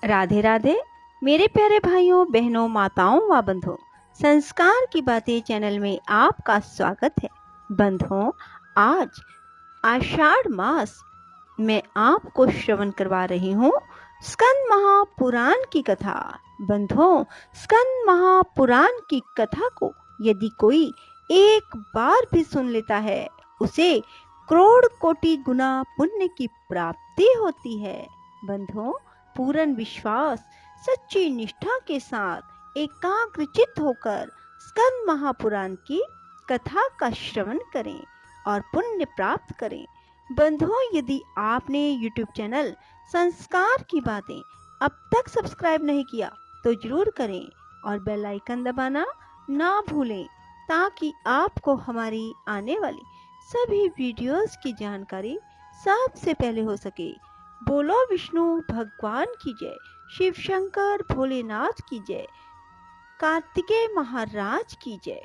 राधे राधे मेरे प्यारे भाइयों बहनों माताओं व बंधुओं, संस्कार की बातें चैनल में आपका स्वागत है। बंधुओं, आज आषाढ़ मास में आपको श्रवण करवा रही हूँ स्कंद महापुराण की कथा। बंधुओं, स्कंद महापुराण की कथा को यदि कोई एक बार भी सुन लेता है, उसे करोड़ कोटि गुना पुण्य की प्राप्ति होती है। बंधुओं, पूर्ण विश्वास, सच्ची निष्ठा के साथ एकाग्रचित्त होकर स्कंद महापुराण की कथा का श्रवण करें और पुण्य प्राप्त करें। बंधुओं, यदि आपने YouTube चैनल संस्कार की बातें अब तक सब्सक्राइब नहीं किया तो जरूर करें और बेल आइकन दबाना ना भूलें, ताकि आपको हमारी आने वाली सभी वीडियोस की जानकारी सबसे पहले हो सके। बोलो विष्णु भगवान की जय, शिव शंकर भोलेनाथ की जय, कार्तिकेय महाराज की जय।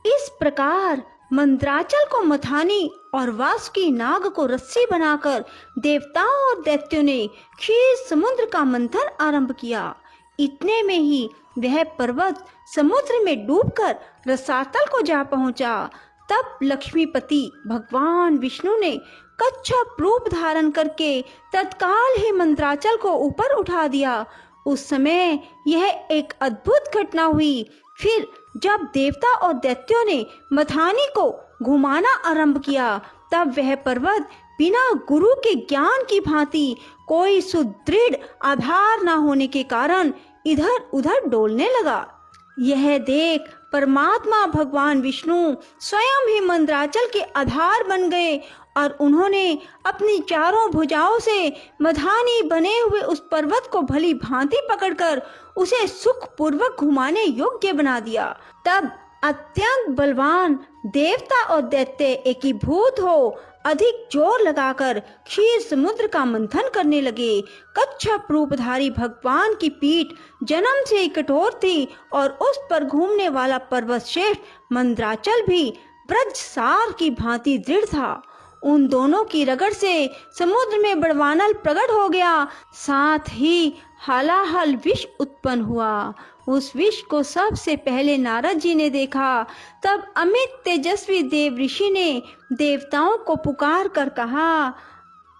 इस प्रकार मंदराचल को मथानी और वासुकी नाग को रस्सी बनाकर देवताओं और दैत्यों ने क्षीर समुद्र का मंथन आरंभ किया। इतने में ही वह पर्वत समुद्र में डूबकर रसातल को जा पहुंचा। तब लक्ष्मीपति भगवान विष्णु ने कच्छप रूप धारण करके तत्काल ही मंदराचल को ऊपर उठा दिया। उस समय यह एक अद्भुत घटना हुई। फिर जब देवता और दैत्यों ने मथानी को घुमाना आरंभ किया, तब वह पर्वत बिना गुरु के ज्ञान की भांति कोई सुदृढ़ आधार न होने के कारण इधर उधर डोलने लगा। यह देख परमात्मा भगवान विष्णु स्वयं ही मंदराचल के आधार बन गए और उन्होंने अपनी चारों भुजाओं से मथानी बने हुए उस पर्वत को भली भांति पकड़कर उसे सुखपूर्वक घुमाने योग्य बना दिया। तब अत्यंत बलवान देवता और दैत्य एकीभूत हो अधिक जोर लगाकर क्षीर समुद्र का मंथन करने लगे। कच्छप रूपधारी भगवान की पीठ जन्म से ही कठोर थी और उस पर घूमने वाला पर्वत श्रेष्ठ मंदराचल भी ब्रजसार की भांति दृढ़ था। उन दोनों की रगड़ से समुद्र में बड़वानल प्रकट हो गया, साथ ही हलाहल विष उत्पन्न हुआ। उस विष को सबसे पहले नारद जी ने देखा। तब अमित तेजस्वी देव ऋषि ने देवताओं को पुकार कर कहा,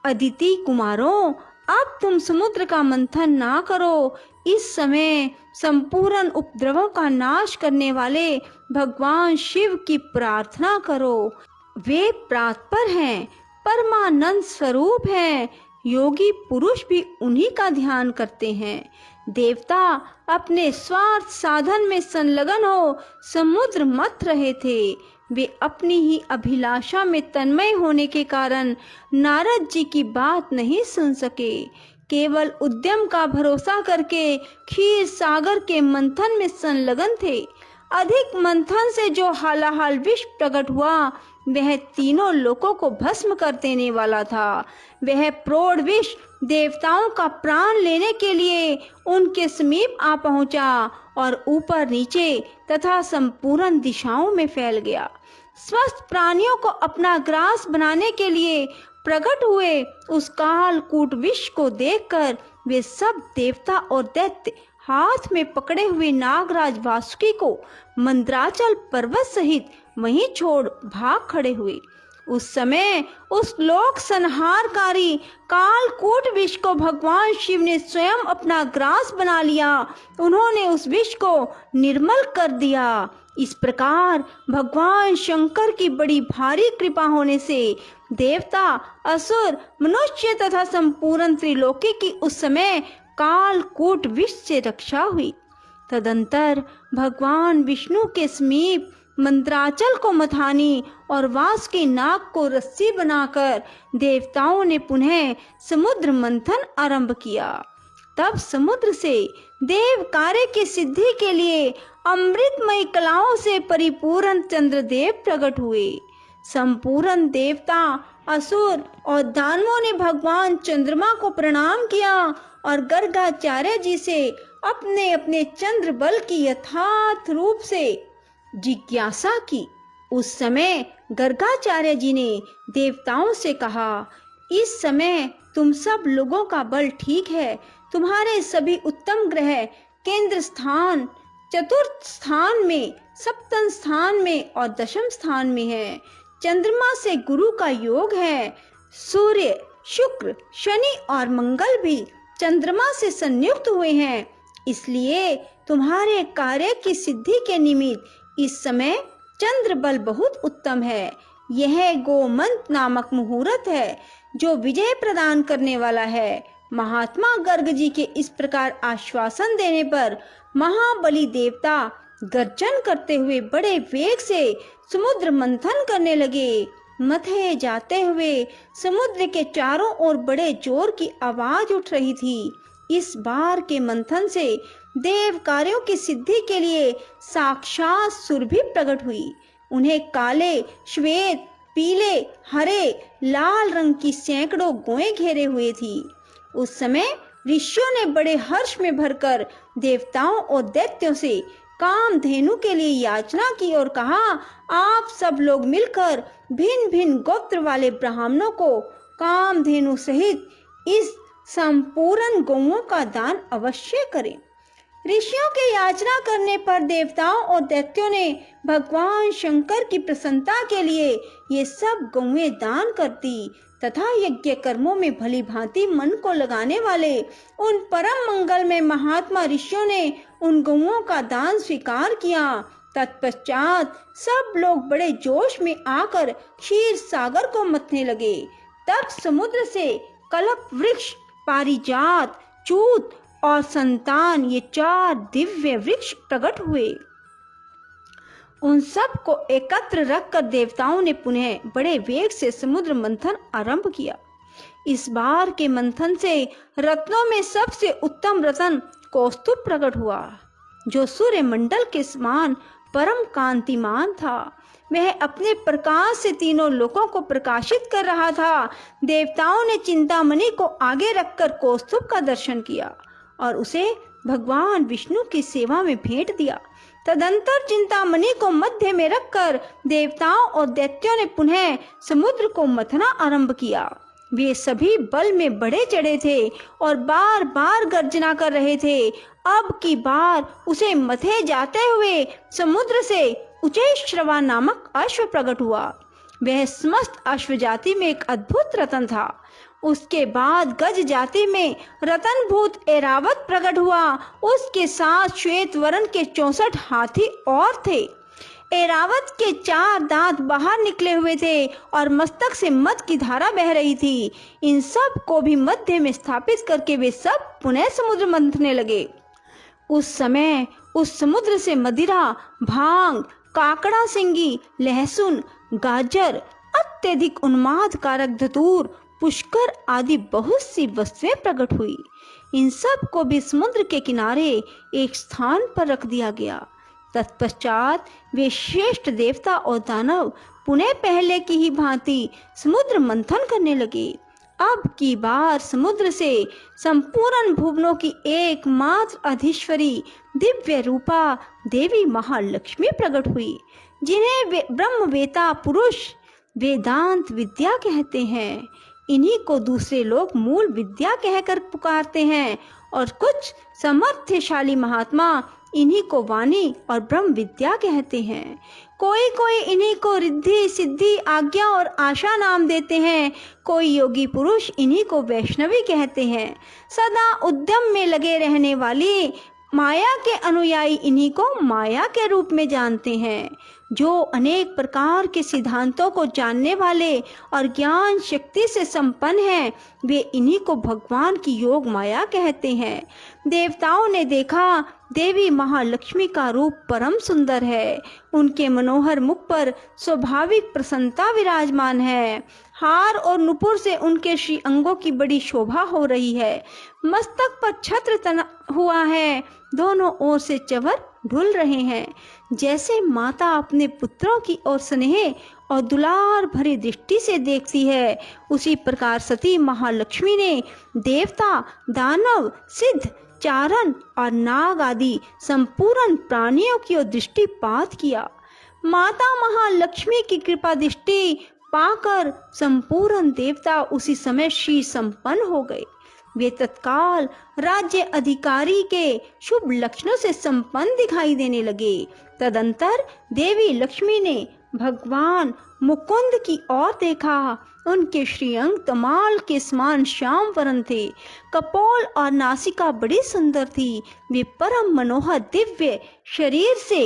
अदिति कुमारों, अब तुम समुद्र का मंथन ना करो। इस समय संपूर्ण उपद्रवों का नाश करने वाले भगवान शिव की प्रार्थना करो। वे प्रातपर हैं, परमानंद स्वरूप हैं। योगी पुरुष भी उन्हीं का ध्यान करते हैं। देवता अपने स्वार्थ साधन में संलग्न हो समुद्र मथ रहे थे। वे अपनी ही अभिलाषा में तन्मय होने के कारण नारद जी की बात नहीं सुन सके। केवल उद्यम का भरोसा करके क्षीर सागर के मंथन में संलग्न थे। अधिक मंथन से जो हालाहाल विष प्रकट हुआ, वह तीनों लोकों को भस्म कर देने वाला था। वह प्रौढ़ विष देवताओं का प्राण लेने के लिए उनके समीप आ पहुंचा और ऊपर नीचे तथा संपूर्ण दिशाओं में फैल गया। स्वस्थ प्राणियों को अपना ग्रास बनाने के लिए प्रकट हुए उस कालकूट विष को देखकर वे सब देवता और दैत्य हाथ में पकड़े हुए नागराज वासुकी को मंदराचल पर्वत सहित वहीं छोड़ भाग खड़े हुए। उस समय उस लोक संहारकारी कालकूट विष को भगवान शिव ने स्वयं अपना ग्रास बना लिया। उन्होंने उस विष को निर्मल कर दिया। इस प्रकार भगवान शंकर की बड़ी भारी कृपा होने से देवता, असुर, मनुष्य तथा संपूर्ण त्रिलोकी की उस समय कालकूट विष से रक्षा हुई। तदंतर भगवान विष्णु के समीप मंदराचल को मथानी और वासुकी नाग को रस्सी बनाकर देवताओं ने पुनः समुद्र मंथन आरंभ किया। तब समुद्र से देव कार्य की सिद्धि के लिए अमृतमय कलाओं से परिपूर्ण चंद्रदेव प्रकट हुए। संपूर्ण देवता, असुर और दानवों ने भगवान चंद्रमा को प्रणाम किया और गर्गाचार्य जी से अपने अपने चंद्र बल की यथार्थ रूप से जिज्ञासा की। उस समय गर्गाचार्य जी ने देवताओं से कहा, इस समय तुम सब लोगों का बल ठीक है, तुम्हारे सभी उत्तम ग्रह केंद्र स्थान, चतुर्थ स्थान में, सप्तम स्थान में और दशम स्थान में है। चंद्रमा से गुरु का योग है। सूर्य, शुक्र, शनि और मंगल भी चंद्रमा से संयुक्त हुए हैं। इसलिए तुम्हारे कार्य की सिद्धि के निमित्त इस समय चंद्र बल बहुत उत्तम है। यह गोमंत नामक मुहूर्त है जो विजय प्रदान करने वाला है। महात्मा गर्ग जी के इस प्रकार आश्वासन देने पर महाबली देवता गर्जन करते हुए बड़े वेग से समुद्र मंथन करने लगे। मथे जाते हुए समुद्र के चारों ओर बड़े जोर की आवाज उठ रही थी। इस बार के मंथन से देव कार्यों की सिद्धि के लिए साक्षात सुरभि प्रकट हुई। उन्हें काले, श्वेत, पीले, हरे, लाल रंग की सैकड़ों गोएं घेरे हुए थी। उस समय ऋषियों ने बड़े हर्ष में भरकर देवताओं और दैत्यों से कामधेनु के लिए याचना की और कहा, आप सब लोग मिलकर भिन्न भिन्न गोत्र वाले ब्राह्मणों को कामधेनु सहित इस संपूर्ण गौओं का दान अवश्य करें। ऋषियों के याचना करने पर देवताओं और दैत्यों ने भगवान शंकर की प्रसन्नता के लिए ये सब गौएं दान कर दी तथा यज्ञ कर्मों में भली भांति मन को लगाने वाले उन परम मंगल में महात्मा ऋषियों ने उन गौओं का दान स्वीकार किया। तत्पश्चात सब लोग बड़े जोश में आकर क्षीर सागर को मथने लगे। तब समुद्र से कल्प वृक्ष, पारिजात, चूत और संतान, ये 4 दिव्य वृक्ष प्रकट हुए। उन सब को एकत्र रखकर देवताओं ने पुनः बड़े वेग से समुद्र मंथन आरंभ किया। इस बार के मंथन से रत्नों में सबसे उत्तम रत्न कौस्तुभ प्रकट हुआ, जो सूर्य मंडल के समान परम कांतिमान था। वह अपने प्रकाश से तीनों लोकों को प्रकाशित कर रहा था। देवताओं ने चिंतामणि को आगे रखकर कौस्तुभ का दर्शन किया और उसे भगवान विष्णु की सेवा में भेंट दिया। तदंतर चिंतामणि को मध्य में रखकर देवताओं और दैत्यों ने पुनः समुद्र को मथना आरंभ किया। वे सभी बल में बढ़े चढ़े थे और बार बार गर्जना कर रहे थे। अब की बार उसे मथे जाते हुए समुद्र से उच्चैःश्रवा नामक अश्व प्रकट हुआ। वह समस्त अश्व जाति में एक अद्भुत रत्न था। उसके बाद गज जाति में रतनभूत ऐरावत प्रकट हुआ। उसके साथ श्वेत वर्ण के 64 हाथी और थे। ऐरावत के 4 दांत बाहर निकले हुए थे और मस्तक से मद की धारा बह रही थी। इन सब को भी मध्य में स्थापित करके वे सब पुनः समुद्र मंथने लगे। उस समय उस समुद्र से मदिरा, भांग, काकड़ा सिंगी, लहसुन, गाजर, अत्यधिक उन्माद कारक धतूर, पुष्कर आदि बहुत सी वस्तुएं प्रकट हुई। इन सब को भी समुद्र के किनारे एक स्थान पर रख दिया गया। तत्पश्चात वे श्रेष्ठ देवता और दानव पुनः पहले की ही भांति समुद्र मंथन करने लगे। अब की बार समुद्र से संपूर्ण भुवनों की एकमात्र अधीश्वरी दिव्य रूपा देवी महालक्ष्मी प्रकट हुई, जिन्हें ब्रह्मवेता पुरुष वेदांत विद्या कहते हैं। इन्हीं को दूसरे लोग मूल विद्या कहकर पुकारते हैं और कुछ समर्थशाली महात्मा इन्हीं को वाणी और ब्रह्म विद्या कहते हैं। कोई कोई इन्हीं को रिद्धि, सिद्धि, आज्ञा और आशा नाम देते हैं। कोई योगी पुरुष इन्हीं को वैष्णवी कहते हैं। सदा उद्यम में लगे रहने वाली माया के अनुयायी इन्हीं को माया के रूप में जानते हैं। जो अनेक प्रकार के सिद्धांतों को जानने वाले और ज्ञान शक्ति से संपन्न हैं, वे इन्हीं को भगवान की योग माया कहते हैं। देवताओं ने देखा देवी महालक्ष्मी का रूप परम सुंदर है। उनके मनोहर मुख पर स्वाभाविक प्रसन्नता विराजमान है। हार और नुपुर से उनके श्री अंगों की बड़ी शोभा हो रही है। मस्तक पर छत्र तना हुआ है। दोनों ओर से चवर ढुल रहे हैं। जैसे माता अपने पुत्रों की ओर स्नेह और दुलार भरी दृष्टि से देखती है, उसी प्रकार सती महालक्ष्मी ने देवता, दानव, सिद्ध, चारण और नाग आदि संपूर्ण प्राणियों की ओर दृष्टिपात किया। माता महालक्ष्मी की कृपा दृष्टि पाकर संपूर्ण देवता उसी समय श्री संपन्न हो गए। वे तत्काल राज्य अधिकारी के शुभ लक्षणों से संपन्न दिखाई देने लगे। तदंतर देवी लक्ष्मी ने भगवान मुकुंद की ओर देखा। उनके श्रीअंग तमाल के समान श्याम वर्ण थे। कपोल और नासिका बड़ी सुंदर थी। वे परम मनोहर दिव्य शरीर से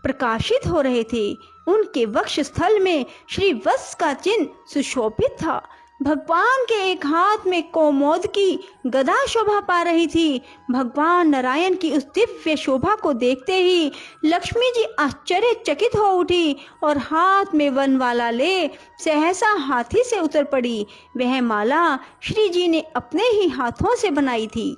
प्रकाशित हो रहे थे। उनके वक्ष स्थल में श्री वत्स का चिन्ह सुशोभित था। भगवान के एक हाथ में कौमोद की गदा शोभा पा रही थी। भगवान नारायण की उस दिव्य शोभा को देखते ही लक्ष्मी जी आश्चर्यचकित हो उठी और हाथ में वनमाला ले सहसा हाथी से उतर पड़ी। वह माला श्री जी ने अपने ही हाथों से बनाई थी।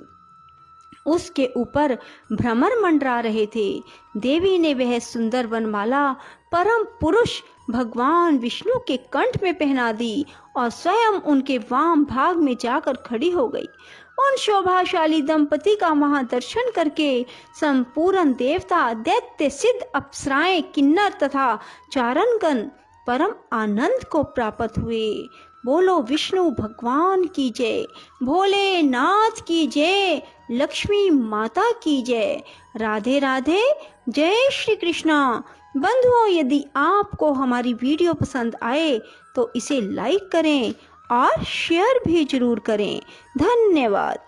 उसके ऊपर भ्रमर मंडरा रहे थे। देवी ने वह सुंदर वनमाला परम पुरुष भगवान विष्णु के कंठ में पहना दी और स्वयं उनके वाम भाग में जाकर खड़ी हो गई। उन शोभाशाली दंपति का वहां दर्शन करके संपूर्ण देवता, दैत्य, सिद्ध, अप्सराएं, किन्नर तथा चारणगण परम आनंद को प्राप्त हुए। बोलो विष्णु भगवान की जय, भोलेनाथ की जय, लक्ष्मी माता की जय। राधे राधे, जय श्री कृष्णा। बंधुओं, यदि आपको हमारी वीडियो पसंद आए तो इसे लाइक करें और शेयर भी जरूर करें। धन्यवाद।